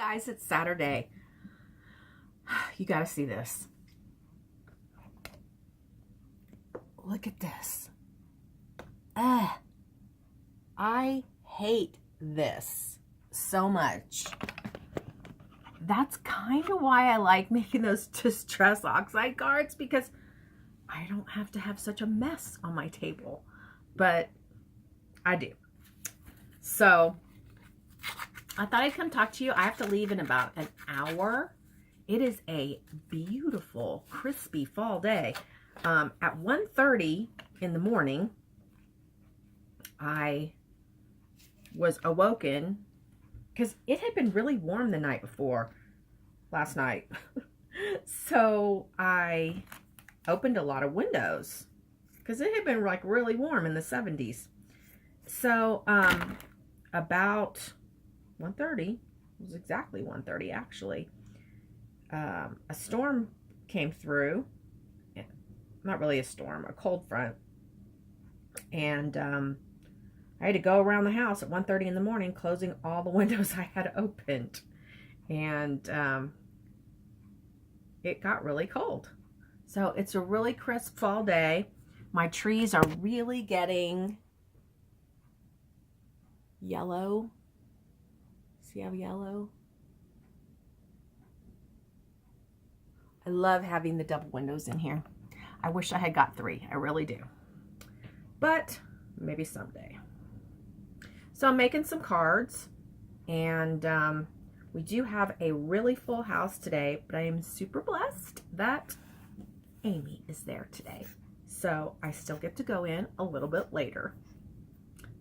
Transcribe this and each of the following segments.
Guys, it's Saturday. You got to see this. Look at this. I hate this so much. That's kind of why I like making those distress oxide cards, because I don't have to have such a mess on my table, but I do. So I thought I'd come talk to you. I have to leave in about an hour. It is a beautiful, crispy fall day. At 1:30 in the morning, I was awoken because it had been really warm the night before, last night. So I opened a lot of windows because it had been like really warm in the 70s. So about 1:30, it was exactly 1:30 actually, a storm came through. Not really a storm, a cold front. And I had to go around the house at 1:30 in the morning, closing all the windows I had opened. And it got really cold. So it's a really crisp fall day. My trees are really getting yellow. See how yellow? I love having the double windows in here. I wish I had got 3. I really do. But maybe someday. So I'm making some cards, and we do have a really full house today, but I am super blessed that Amy is there today. So I still get to go in a little bit later.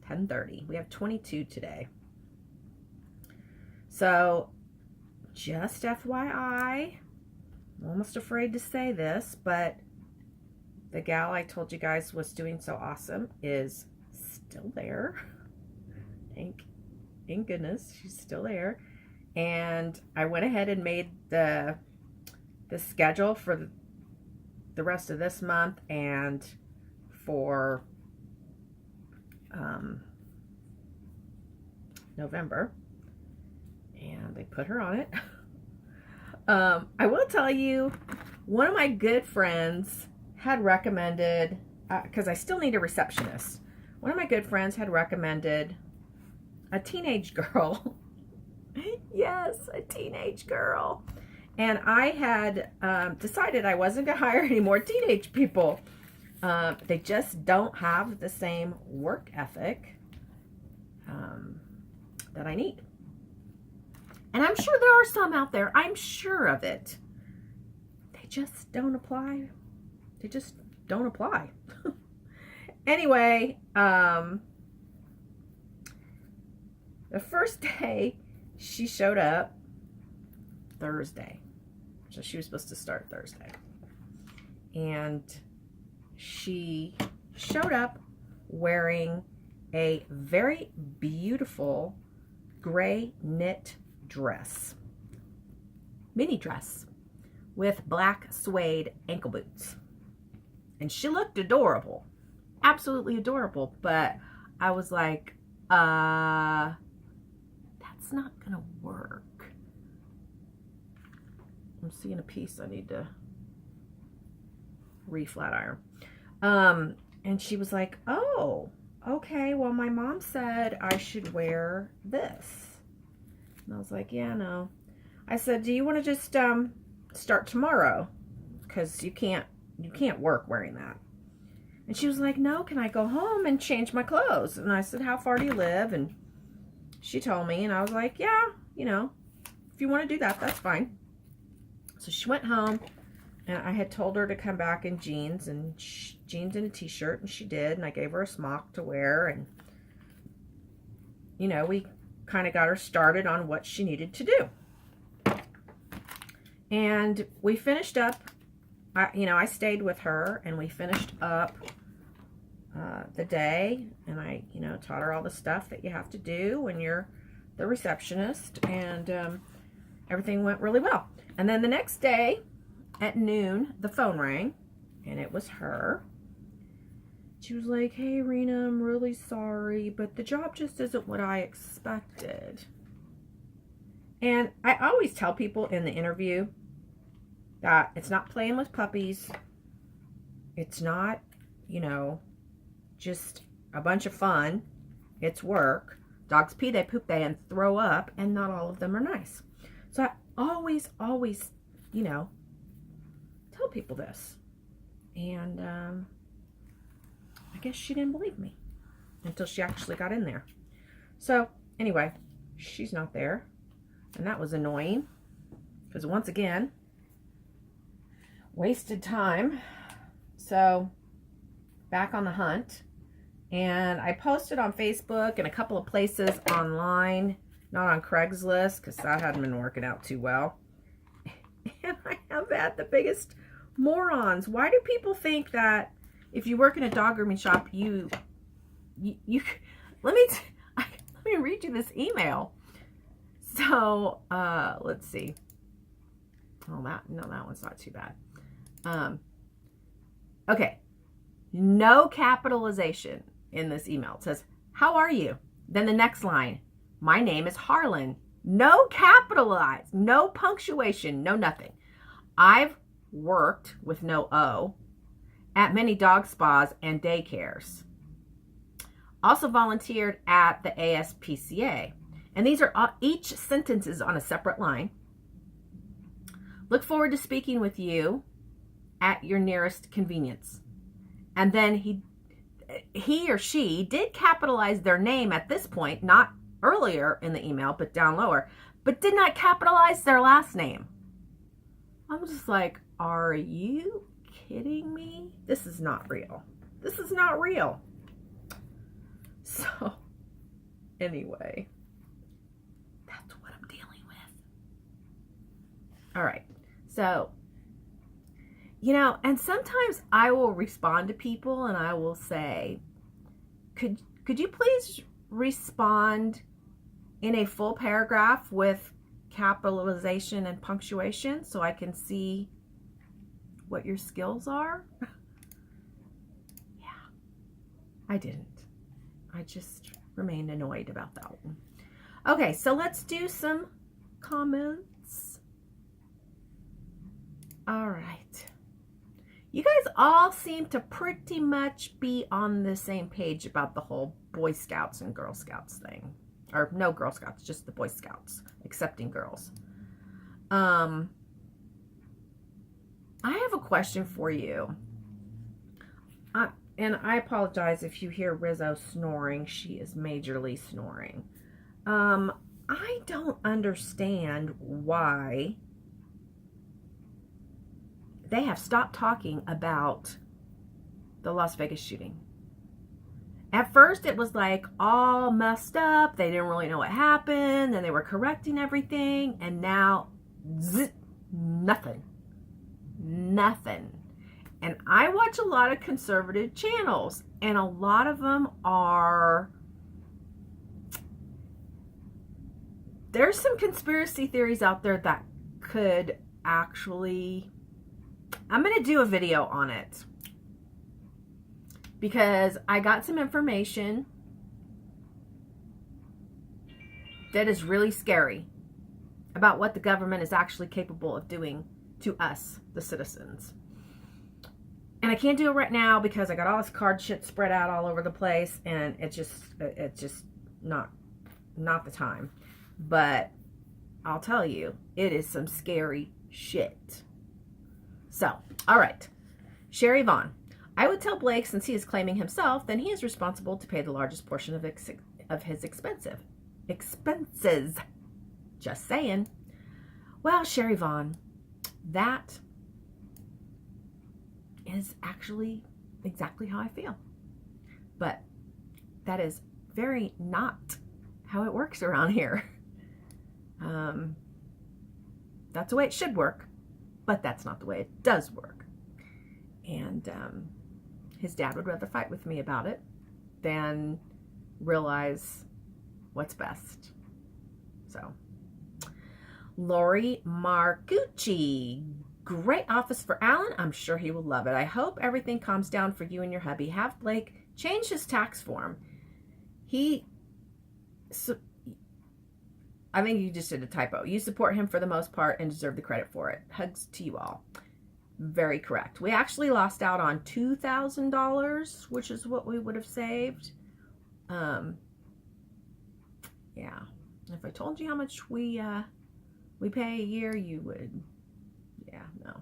10:30. We have 22 today. So just FYI, I'm almost afraid to say this, but the gal I told you guys was doing so awesome is still there. Thank goodness she's still there. And I went ahead and made the schedule for the rest of this month and for November. And they put her on it. I will tell you, one of my good friends had recommended, because I still need a receptionist, one of my good friends had recommended a teenage girl. Yes, a teenage girl. And I had decided I wasn't going to hire any more teenage people. They just don't have the same work ethic that I need. And I'm sure there are some out there. I'm sure of it. They just don't apply. They just don't apply. Anyway, the first day she showed up Thursday. So she was supposed to start Thursday. And she showed up wearing a very beautiful gray knit dress. Mini dress with black suede ankle boots. And she looked adorable. Absolutely adorable. But I was like, that's not gonna work. I'm seeing a piece I need to re-flat iron. And she was like, oh, okay, well, my mom said I should wear this. And I was like, yeah, no. I said, do you want to just start tomorrow? Because you can't work wearing that. And she was like, no, can I go home and change my clothes? And I said, how far do you live? And she told me, and I was like, yeah, you know, if you want to do that, that's fine. So she went home, and I had told her to come back in jeans and a t-shirt, and she did. And I gave her a smock to wear, and you know, we kind of got her started on what she needed to do. And we finished up. I stayed with her, and we finished up the day, and I, taught her all the stuff that you have to do when you're the receptionist, and everything went really well. And then the next day at noon, the phone rang, and it was her. She was like, hey, Rena, I'm really sorry, but the job just isn't what I expected. And I always tell people in the interview that it's not playing with puppies. It's not, you know, just a bunch of fun. It's work. Dogs pee, they poop, they and throw up, and not all of them are nice. So I always, you know, tell people this. And I guess she didn't believe me until she actually got in there. So anyway, she's not there. And that was annoying. Because once again, wasted time. So back on the hunt. And I posted on Facebook and a couple of places online, not on Craigslist, because that hadn't been working out too well. And I have had the biggest morons. Why do people think that if you work in a dog grooming shop, you let me read you this email. So, let's see. Oh, that one's not too bad. Okay. No capitalization in this email. It says, how are you? Then the next line, my name is Harlan. No capitalized, no punctuation, no nothing. I've worked with no O at many dog spas and daycares. Also volunteered at the ASPCA. And these are each sentence is on a separate line. Look forward to speaking with you at your nearest convenience. And then he or she did capitalize their name at this point, not earlier in the email, but down lower, but did not capitalize their last name. I'm just like, are you kidding me? This is not real. This is not real. So, anyway, that's what I'm dealing with. All right. So, you know, and sometimes I will respond to people and I will say, could you please respond in a full paragraph with capitalization and punctuation so I can see what your skills are? Yeah, I didn't. I just remained annoyed about that one. Okay, so let's do some comments. All right. You guys all seem to pretty much be on the same page about the whole Boy Scouts and Girl Scouts thing. Or no Girl Scouts, just the Boy Scouts, accepting girls. I have a question for you. And I apologize if you hear Rizzo snoring. She is majorly snoring. I don't understand why they have stopped talking about the Las Vegas shooting. At first, it was like all messed up. They didn't really know what happened. Then they were correcting everything. And now, nothing. Nothing. And I watch a lot of conservative channels. And a lot of them are... There's some conspiracy theories out there that could actually... I'm going to do a video on it. Because I got some information that is really scary about what the government is actually capable of doing to us, the citizens. And I can't do it right now because I got all this card shit spread out all over the place, and it's just not the time. But I'll tell you, it is some scary shit. So, all right. Sherry Vaughn. I would tell Blake, since he is claiming himself, then he is responsible to pay the largest portion of his expenses. Just saying. Well, Sherry Vaughn, that is actually exactly how I feel. But that is very not how it works around here. That's the way it should work, but that's not the way it does work. And his dad would rather fight with me about it than realize what's best. So, Lori Margucci. Great office for Alan. I'm sure he will love it. I hope everything calms down for you and your hubby. Have Blake change his tax form. I think you just did a typo. You support him for the most part and deserve the credit for it. Hugs to you all. Very correct. We actually lost out on $2,000, which is what we would have saved. Yeah. If I told you how much we pay a year, you would, yeah, no.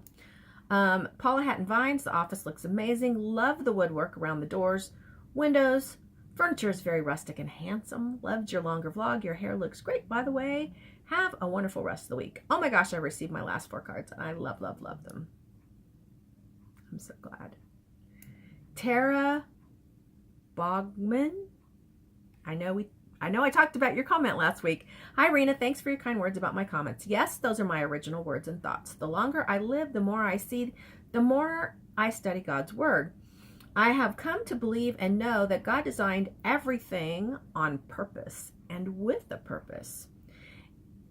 Paula Hatton Vines, the office looks amazing. Love the woodwork around the doors, windows. Furniture is very rustic and handsome. Loved your longer vlog. Your hair looks great, by the way. Have a wonderful rest of the week. Oh my gosh, I received my last 4 cards, and I love, love, love them. I'm so glad. Tara Bogman. I know I talked about your comment last week. Hi, Rena. Thanks for your kind words about my comments. Yes, those are my original words and thoughts. The longer I live, the more I see, the more I study God's word. I have come to believe and know that God designed everything on purpose and with a purpose.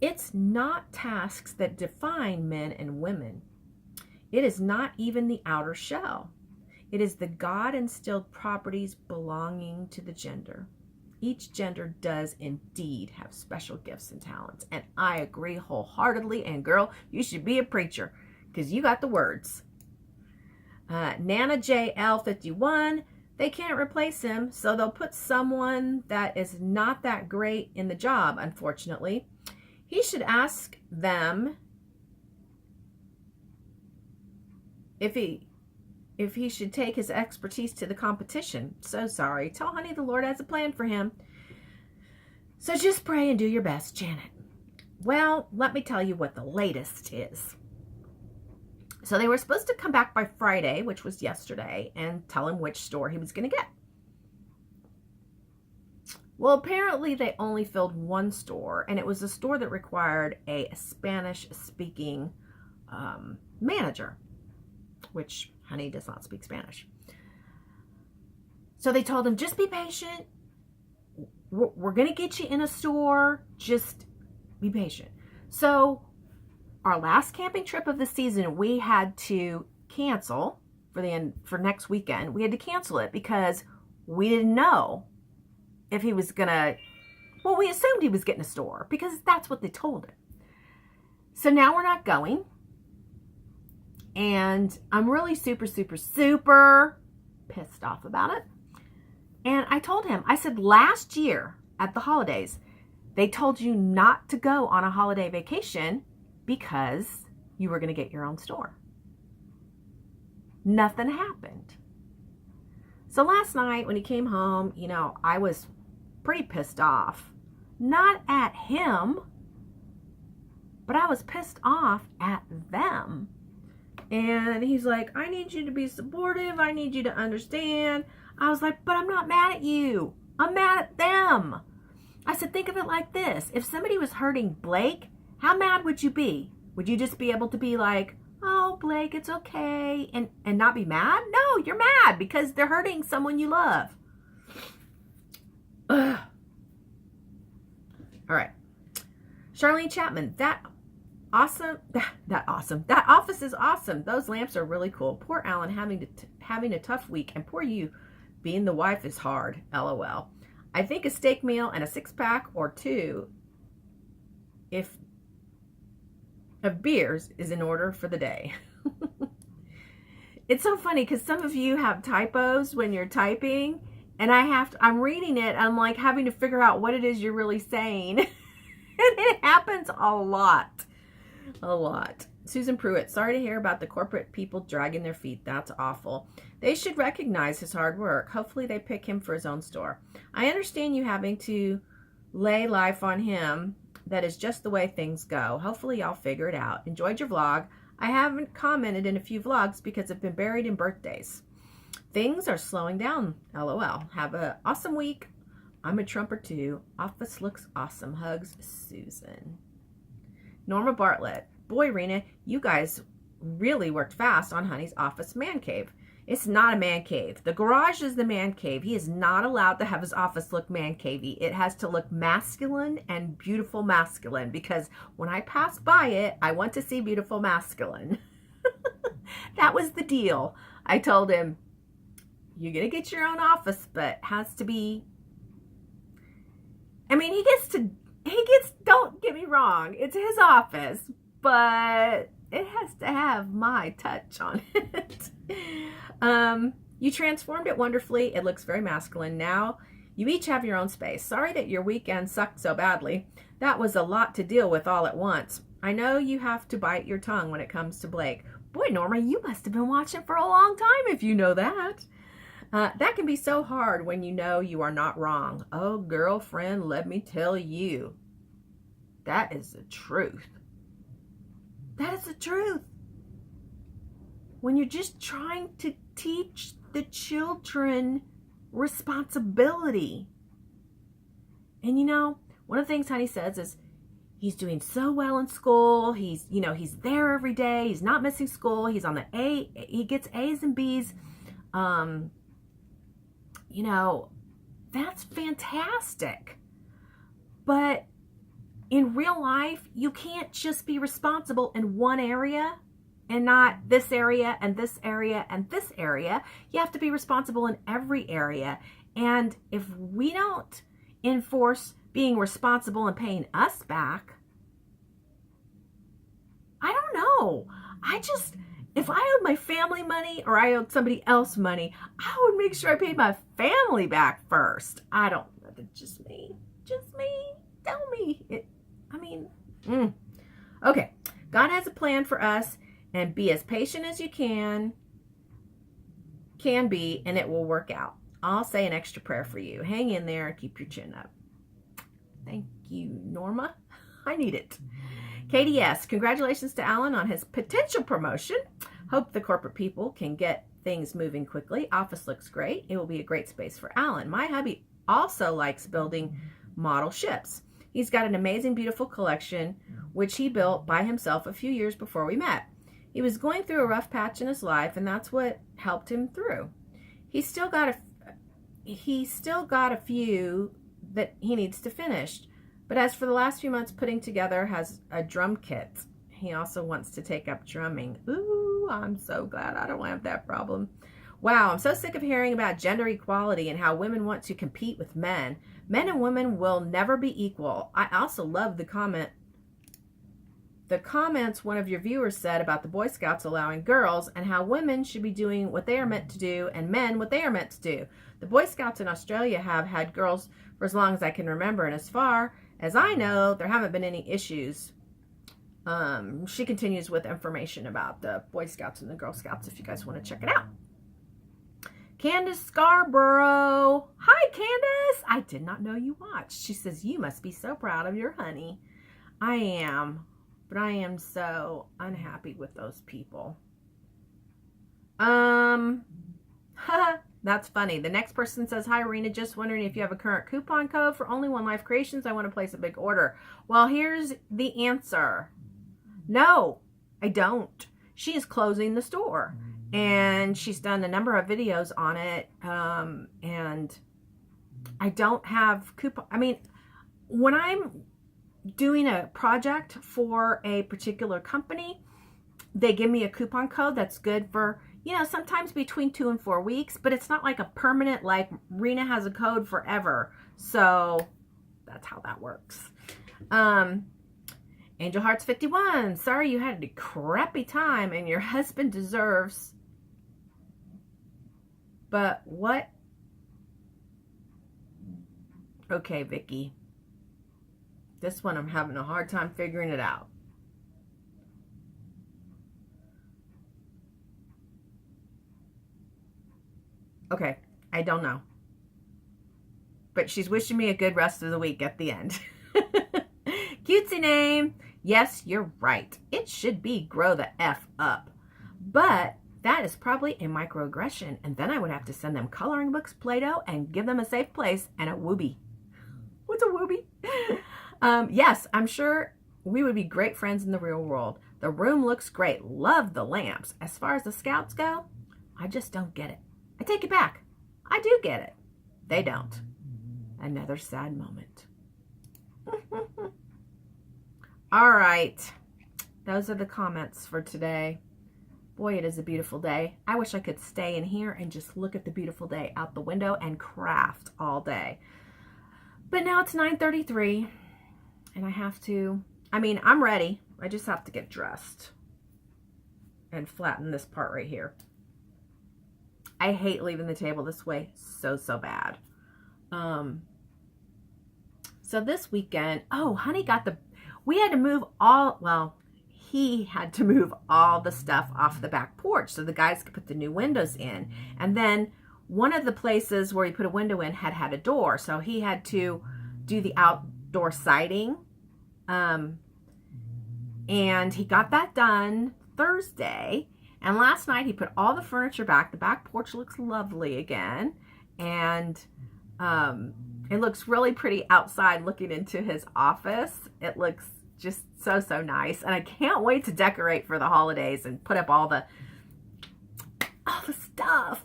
It's not tasks that define men and women. It is not even the outer shell. It is the God-instilled properties belonging to the gender. Each gender does indeed have special gifts and talents, and I agree wholeheartedly. And girl, you should be a preacher because you got the words. Nana JL51, they can't replace him, so they'll put someone that is not that great in the job, unfortunately. He should ask them if he should take his expertise to the competition. So sorry. Tell honey the Lord has a plan for him. So just pray and do your best, Janet. Well, let me tell you what the latest is. So they were supposed to come back by Friday, which was yesterday, and tell him which store he was going to get. Well, apparently they only filled one store, and it was a store that required a Spanish-speaking manager, which honey does not speak Spanish. So they told him, just be patient. We're going to get you in a store. Just be patient. So our last camping trip of the season, we had to cancel for next weekend. We had to cancel it because we didn't know if he was going to, well, we assumed he was getting a store because that's what they told him. So now we're not going. And I'm really super, super, super pissed off about it. And I told him, I said, last year at the holidays, they told you not to go on a holiday vacation because you were going to get your own store. Nothing happened. So last night when he came home, I was pretty pissed off. Not at him, but I was pissed off at them. And he's like, I need you to be supportive. I need you to understand. I was like, but I'm not mad at you. I'm mad at them. I said, think of it like this. If somebody was hurting Blake, how mad would you be? Would you just be able to be like, oh, Blake, it's okay, and not be mad? No, you're mad because they're hurting someone you love. Ugh. All right. Charlene Chapman, that office is awesome. Those lamps are really cool. Poor Alan having a tough week, and poor you being the wife is hard. LOL. I think a steak meal and a 6-pack or 2 of beers is in order for the day. It's so funny because some of you have typos when you're typing, and I'm reading it, I'm like having to figure out what it is you're really saying. And it happens a lot. A lot. Susan Pruitt, sorry to hear about the corporate people dragging their feet. That's awful. They should recognize his hard work. Hopefully they pick him for his own store. I understand you having to lay life on him. That is just the way things go. Hopefully y'all figure it out. Enjoyed your vlog. I haven't commented in a few vlogs because I've been buried in birthdays. Things are slowing down. LOL. Have an awesome week. I'm a Trumper too. Office looks awesome. Hugs, Susan. Norma Bartlett. Boy, Rena, you guys really worked fast on Honey's office man cave. It's not a man cave. The garage is the man cave. He is not allowed to have his office look man cavey. It has to look masculine and beautiful masculine because when I pass by it, I want to see beautiful masculine. That was the deal. I told him, you're going to get your own office, but it has to be, I mean, he don't get me wrong, it's his office, but it has to have my touch on it. You transformed it wonderfully. It looks very masculine. Now you each have your own space. Sorry that your weekend sucked so badly. That was a lot to deal with all at once. I know you have to bite your tongue when it comes to Blake. Boy, Norma, you must have been watching for a long time if you know that. That can be so hard when you know you are not wrong. Oh, girlfriend, let me tell you. That is the truth. That is the truth. When you're just trying to teach the children responsibility. And you know, one of the things Honey says is, he's doing so well in school. He's there every day. He's not missing school. He's on the A. He gets A's and B's. That's fantastic. But in real life, you can't just be responsible in one area and not this area and this area and this area. You have to be responsible in every area. And if we don't enforce being responsible and paying us back, I don't know. If I owed my family money or I owed somebody else money, I would make sure I paid my family back first. I don't know. That's just me. Just me. Tell me. Okay. God has a plan for us, and be as patient as you can be, and it will work out. I'll say an extra prayer for you. Hang in there and keep your chin up. Thank you, Norma. I need it. Katie S., congratulations to Alan on his potential promotion. Hope the corporate people can get things moving quickly. Office looks great. It will be a great space for Alan. My hubby also likes building model ships. He's got an amazing, beautiful collection, which he built by himself a few years before we met. He was going through a rough patch in his life, and that's what helped him through. He's still got a few that he needs to finish. But as for the last few months, putting together has a drum kit. He also wants to take up drumming. Ooh, I'm so glad I don't have that problem. Wow, I'm so sick of hearing about gender equality and how women want to compete with men. Men and women will never be equal. I also love the comments one of your viewers said about the Boy Scouts allowing girls and how women should be doing what they are meant to do and men what they are meant to do. The Boy Scouts in Australia have had girls for as long as I can remember, and as far as I know, there haven't been any issues. She continues with information about the Boy Scouts and the Girl Scouts if you guys want to check it out. Candace Scarborough. Hi, Candace. I did not know you watched. She says, you must be so proud of your honey. I am, but I am so unhappy with those people. That's funny. The next person says, hi, Irina, just wondering if you have a current coupon code for Only One Life Creations. I want to place a big order. Well, here's the answer. No, I don't. She is closing the store, and she's done a number of videos on it, and I don't have coupon. I mean, when I'm doing a project for a particular company, they give me a coupon code that's good for, sometimes between 2 and 4 weeks, but it's not like a permanent, like Rena has a code forever. So that's how that works. Angel Hearts 51. Sorry you had a crappy time and your husband deserves. But what? Okay, Vicky. This one I'm having a hard time figuring it out. Okay, I don't know. But she's wishing me a good rest of the week at the end. Cutesy name. Yes, you're right. It should be grow the F up. But that is probably a microaggression. And then I would have to send them coloring books, Play-Doh, and give them a safe place and a whoopee. What's a whoopee? Yes, I'm sure we would be great friends in the real world. The room looks great. Love the lamps. As far as the Scouts go, I just don't get it. I take it back. I do get it. They don't. Another sad moment. All right. Those are the comments for today. Boy, it is a beautiful day. I wish I could stay in here and just look at the beautiful day out the window and craft all day. But now it's 9:33. And I have to, I mean, I'm ready. I just have to get dressed and flatten this part right here. I hate leaving the table this way so bad. So this weekend, oh, honey we had to move he had to move all the stuff off the back porch so the guys could put the new windows in. And then one of the places where he put a window in had a door, so he had to do the outdoor siding. And he got that done Thursday. And last night he put all the furniture back. The back porch looks lovely again. And it looks really pretty outside looking into his office. It looks just so nice. And I can't wait to decorate for the holidays and put up all the stuff.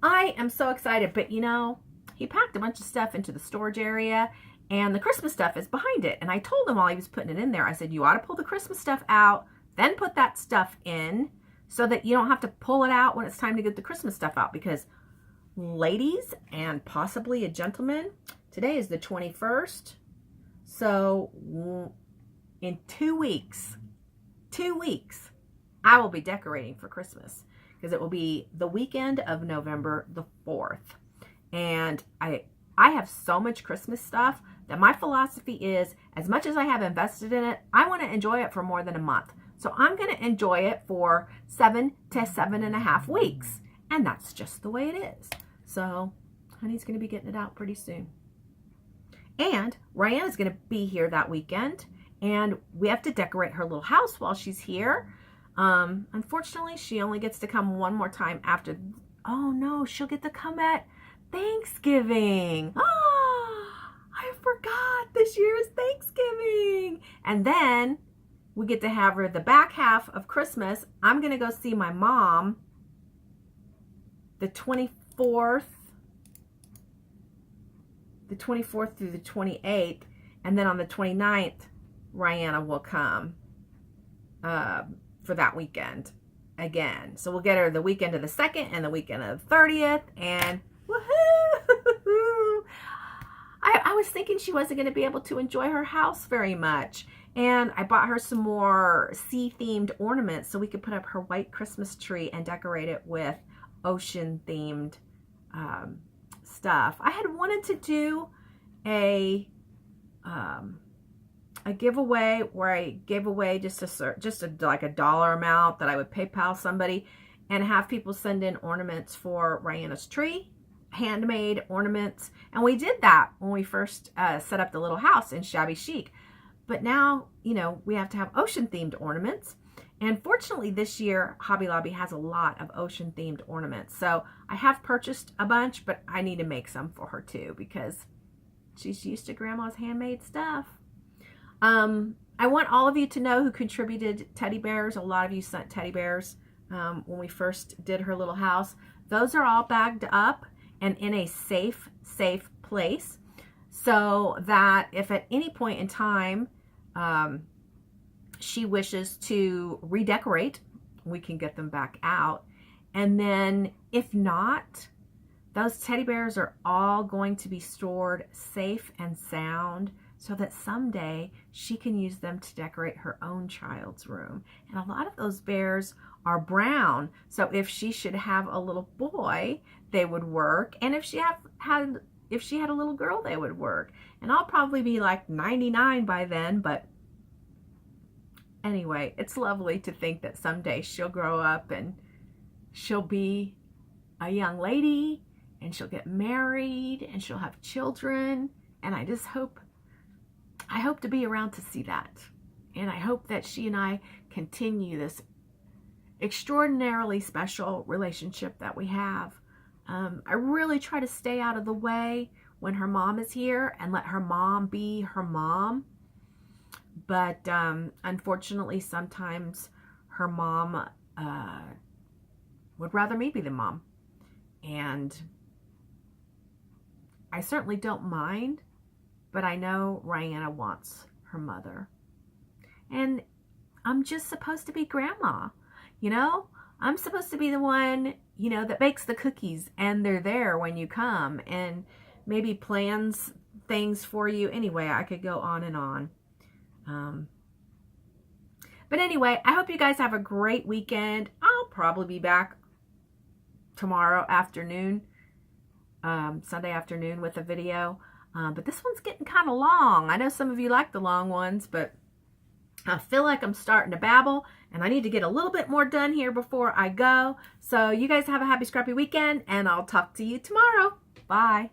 I am so excited. But you know, he packed a bunch of stuff into the storage area and the Christmas stuff is behind it. And I told him while he was putting it in there, I said, you ought to pull the Christmas stuff out, then put that stuff in so that you don't have to pull it out when it's time to get the Christmas stuff out. Because ladies and possibly a gentleman, today is the 21st. So in 2 weeks, I will be decorating for Christmas because it will be the weekend of November the 4th. And I have so much Christmas stuff that my philosophy is, as much as I have invested in it, I want to enjoy it for more than a month. So I'm going to enjoy it for 7 to 7.5 weeks. And that's just the way it is. So honey's going to be getting it out pretty soon. And Ryan's going to be here that weekend. And we have to decorate her little house while she's here. Unfortunately, she only gets to come one more time after. Oh no, she'll get to come at Thanksgiving. Oh, I forgot this year is Thanksgiving. And then we get to have her the back half of Christmas. I'm going to go see my mom the 24th through the 28th. And then on the 29th, Rihanna will come for that weekend again. So we'll get her the weekend of the 2nd and the weekend of the 30th. And woohoo! I was thinking she wasn't going to be able to enjoy her house very much. And I bought her some more sea-themed ornaments so we could put up her white Christmas tree and decorate it with ocean-themed stuff. I had wanted to do a giveaway where I gave away just like a dollar amount that I would PayPal somebody and have people send in ornaments for Rihanna's tree, handmade ornaments. And we did that when we first set up the little house in Shabby Chic. But now, you know, we have to have ocean themed ornaments. And fortunately this year, Hobby Lobby has a lot of ocean themed ornaments. So I have purchased a bunch, but I need to make some for her too because she's used to Grandma's handmade stuff. I want all of you to know who contributed teddy bears. A lot of you sent teddy bears when we first did her little house. Those are all bagged up and in a safe place so that if at any point in time she wishes to redecorate, we can get them back out. And then if not, those teddy bears are all going to be stored safe and sound so that someday she can use them to decorate her own child's room. And a lot of those bears are brown. So if she should have a little boy, they would work. And if she had a little girl, they would work. And I'll probably be like 99 by then. But anyway, it's lovely to think that someday she'll grow up and she'll be a young lady and she'll get married and she'll have children. And I hope to be around to see that. And I hope that she and I continue this extraordinarily special relationship that we have. I really try to stay out of the way when her mom is here and let her mom be her mom. But unfortunately, sometimes her mom would rather me be the mom. And I certainly don't mind, but I know Rihanna wants her mother. And I'm just supposed to be grandma, you know? I'm supposed to be the one, you know, that bakes the cookies and they're there when you come and maybe plans things for you. Anyway, I could go on and on. But anyway, I hope you guys have a great weekend. I'll probably be back tomorrow afternoon, Sunday afternoon with a video. But this one's getting kind of long. I know some of you like the long ones, but I feel like I'm starting to babble, and I need to get a little bit more done here before I go. So you guys have a happy, scrappy weekend, and I'll talk to you tomorrow. Bye.